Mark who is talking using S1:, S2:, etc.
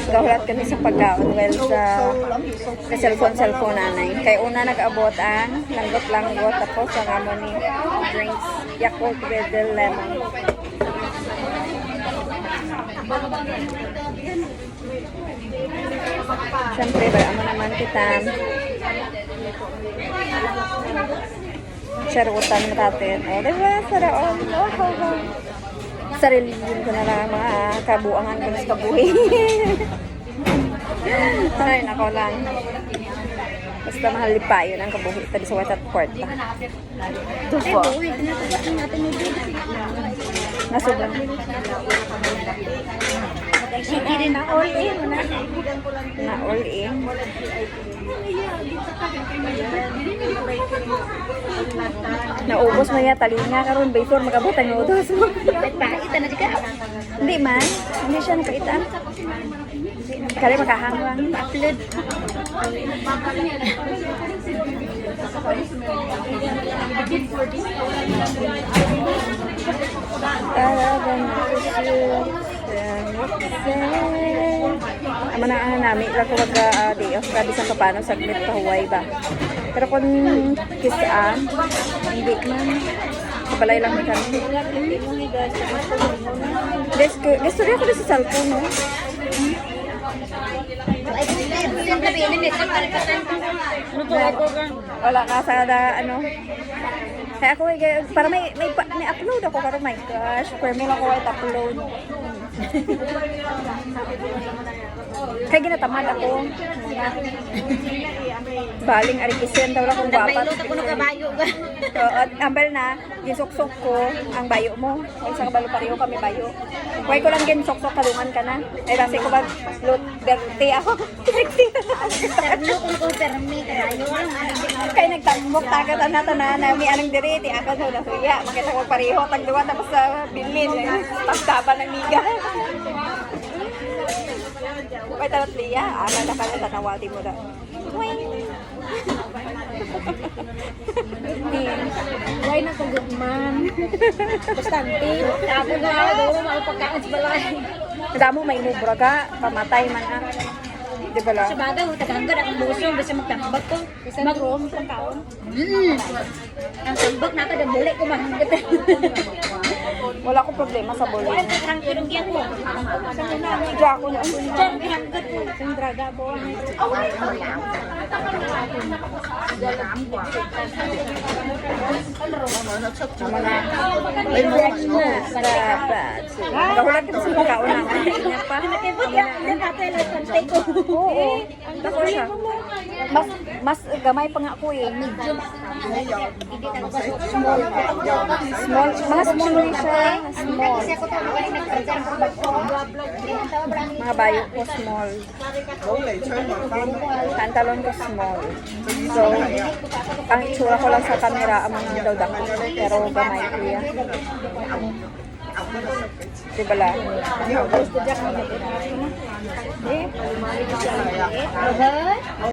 S1: Gahulat kami sa pagkaon. Well, sa cellphone nanay. Kaya una nag-abot ang langgot-langgot. Tapos ang amo ni drinks. Yakult with the lemon. Siyempre, amo naman kita. Charutan natin. O, diba? Saraon. Sarilihin ko na lang mga kabuangan ko sa kabuhi. Ay, nako lang. Basta mahal pa yun ang kabuhi. Tadi sa watat kwarta. Tupo. Nasobrang. Sige na all in. Na all in. Naubos mo yan, talinga karon before magabot ang utos mo.
S2: Pakita na ka.
S1: Hindi man, hindi siya nakaitan. Kaya makahangwang.
S2: Upload.
S1: Ama na ang namin lang kung mag-day off ka bisang kapano saglit pa Hawaii ba. Pero kung kisaan, hindi man. Kabalay lang may kami. Gusto rin ako din sa cellphone, no? Wala ka sa ano. Kaya ako, para may upload ako, pero my gosh, per mo lang ako upload. Kaya ginatamad ako. Baling arikisin, tawala kong guwapat.
S2: Nagbailot ako ng kabayo ba?
S1: At ambal na, ginsuksok ko ang bayo mo. Ay sa kabalo pareho kami bayo. Huwag ko lang ginsuksok, kalungan ka na. Ay kasi ko ba, dirty ako.
S2: Terno kung ko permi kabayo.
S1: Kaya nagtambok, tagatan na tanan na may anong dirty. Ako sa nasuya, makita ko pareho, tagduwa tapos sa bilin. Tagtaban ng miga. May tarot liya, ama na ka na tanawati mo na.
S2: Why na kagugman? Bastante. Ako nga, doon mga pagkaan sa balay.
S1: Damo may nubra ka, pamatay man ah. Di ba lang?
S2: Sa bagay, taganggan akong busong, basta magtambak ko. Mag-room sa taon. Ang tambak na kada buli ko mahanggat.
S1: Wala ko problema sa bullying.
S2: Ang kirungyan ko.
S1: Diyan ako na.
S2: Diyan, mahanggat ko. Ang draga po.
S1: May break na. Dapat. Kahulat ko sa pagkaon na.
S2: Nakipot yan. Yan natin lang santay ko.
S1: Oo. Tako siya. Mas gamay pa nga ako eh. Medium. Small. Mga small rin siya. Small. Mga bayo ko small. Pantalon ko small. So, ang itsura ko lang sa camera ang mga dawdak ko. Pero gamay ko yan. Diba lang? Eh?